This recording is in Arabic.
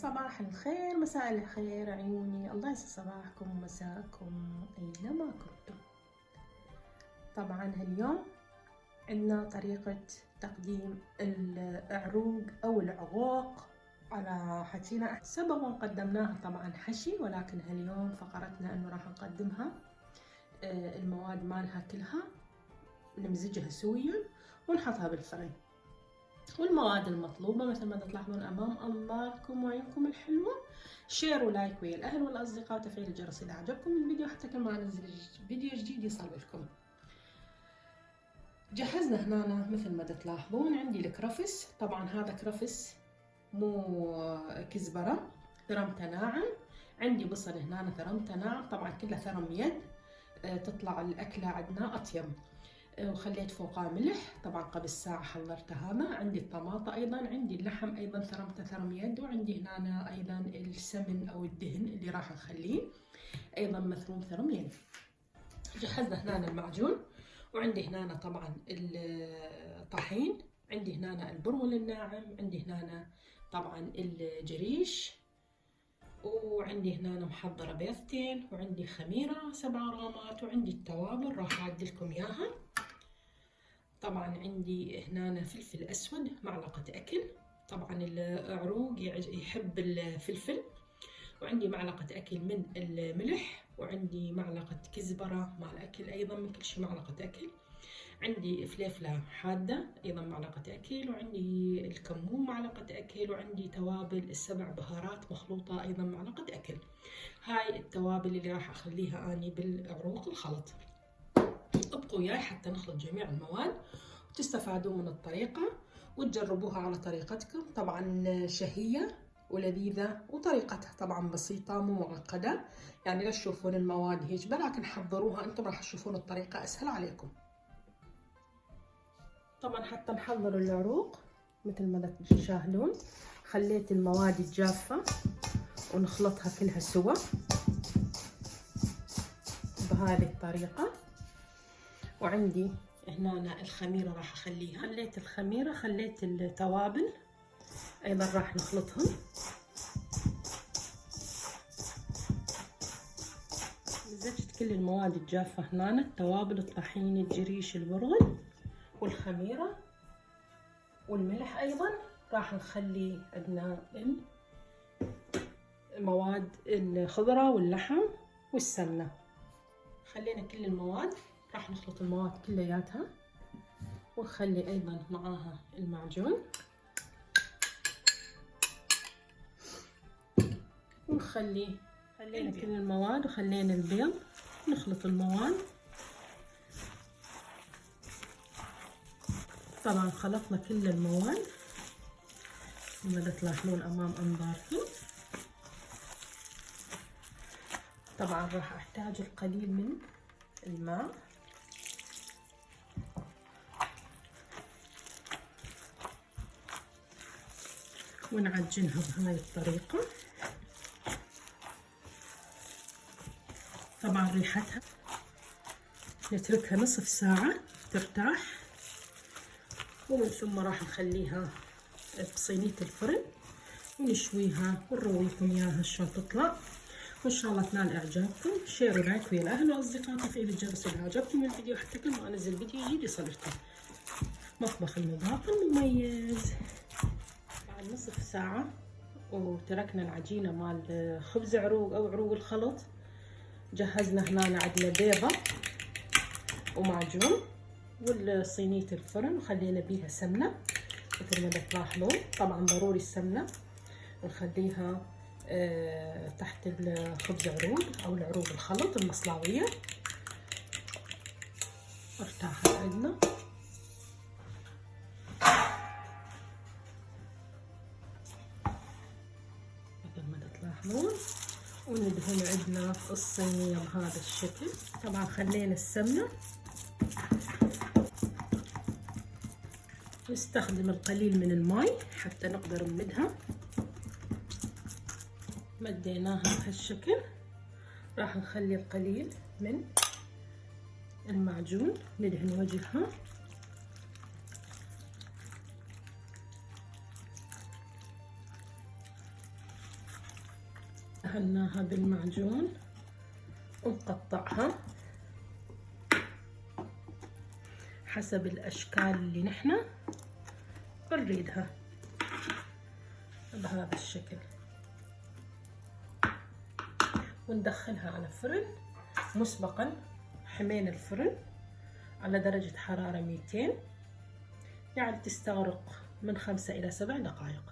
صباح الخير، مساء الخير عيوني، الله يسعد صباحكم ومساءكم أينما كنتم. طبعا هاليوم عندنا طريقة تقديم العروق أو العقوق على حكينا سبقا قدمناها طبعا حشي، ولكن هاليوم فقرتنا انه راح نقدمها المواد مالها كلها نمزجها سويا ونحطها بالفرن. والمواد المطلوبة مثل ما تلاحظون أمام أنظاركم وعيونكم الحلوة، شير ولايك ويا الأهل والأصدقاء وتفعيل الجرس إذا عجبكم الفيديو حتى كل ما أنزل فيديو جديد يصل لكم. جهزنا هنا مثل ما تلاحظون عندي الكرفس، طبعا هذا كرفس مو كزبرة، ثرمته ناعم. عندي بصل هنا ثرمته ناعم، طبعا كله ثرم يد، تطلع الأكلة عندنا أطيب. وخليت فوقها ملح، طبعا قبل ساعة حضرت هذا. عندي الطماطة أيضا، عندي اللحم أيضا ثرمته ثرم يد، وعندي هنا أيضا السمن أو الدهن اللي راح نخليه أيضا مثروم ثرم يد. جهزنا هنا المعجون، وعندي هنا طبعا الطحين، عندي هنا البرغل الناعم، عندي هنا طبعا الجريش، وعندي هنا محضرة بيضتين، وعندي خميرة 7 غرامات، وعندي التوابل راح أعدلكم إياها. طبعا عندي هنا فلفل أسود معلقة أكل، طبعا العروق يحب الفلفل، وعندي معلقة أكل من الملح، وعندي معلقة كزبرة مع الأكل أيضا من كل شيء معلقة أكل. عندي فليفلة حادة أيضا معلقة أكل، وعندي الكمون معلقة أكل، وعندي توابل ال7 بهارات مخلوطة أيضا معلقة أكل. هاي التوابل اللي راح أخليها أني بالعروق الخلط. ابقوا وياي حتى نخلط جميع المواد وتستفادوا من الطريقة وتجربوها على طريقتكم. طبعا شهية ولذيذة، وطريقتها طبعا بسيطة مو معقدة، يعني لا تشوفون المواد هيك، ولكن حضروها انتم راح تشوفون الطريقة اسهل عليكم. طبعا حتى نحضر العروق مثل ما تشاهدون، خليت المواد الجافة ونخلطها كلها سوا بهذه الطريقة. وعندي هنا الخميرة راح اخليها، خليت الخميرة، خليت التوابل ايضا راح نخلطهم. مزجت كل المواد الجافة هنا، التوابل، الطحين، الجريش، البرغل والخميرة والملح. ايضا راح نخلي عندنا المواد الخضرة واللحم والسمنة. خلينا كل المواد، راح نخلط المواد كلياتها، ونخلي ايضا معاها المعجون، ونخلينا كل المواد، وخلينا البيض. نخلط المواد، طبعا خلطنا كل المواد مثل ما تلاحظون امام انظاركم. طبعا راح احتاج القليل من الماء، ونعجنها بهاي الطريقة. طبعا ريحتها نتركها نصف ساعة ترتاح، ومن ثم راح نخليها بصينية الفرن ونشويها ونرويكم اياها شلون تطلع، وان شاء الله تنال اعجابكم. شير ولايك ويا الاهل والاصدقاء وتفعيل الجرس اذا عجبكم الفيديو حتى كل ما انزل فيديو جديد يصلكم. مطبخ المذاق المميز. بعد نصف ساعة وتركنا العجينة مال خبز عروق او عروق الخلط، جهزنا هنا عندنا بيضة ومعجون والصينية الفرن، وخلينا بيها سمنة مثل ما تلاحظون. طبعا ضروري السمنة، ونخليها تحت الخبز عروق او العروق الخلط المصلاوية. ارتاحت عندنا. مثل ما تلاحظون، وندهن عندنا الصينية بهذا الشكل. طبعا خلينا السمنة، نستخدم القليل من الماء حتى نقدر نمدها. مديناها بهالشكل، راح نخلي القليل من المعجون ندهن وجهها. دهناها بالمعجون ونقطعها حسب الأشكال اللي نحنا بنريدها بهذا الشكل، وندخلها على فرن مسبقا. حمينا الفرن على درجة حرارة 200، يعني تستغرق من 5 إلى 7 دقائق.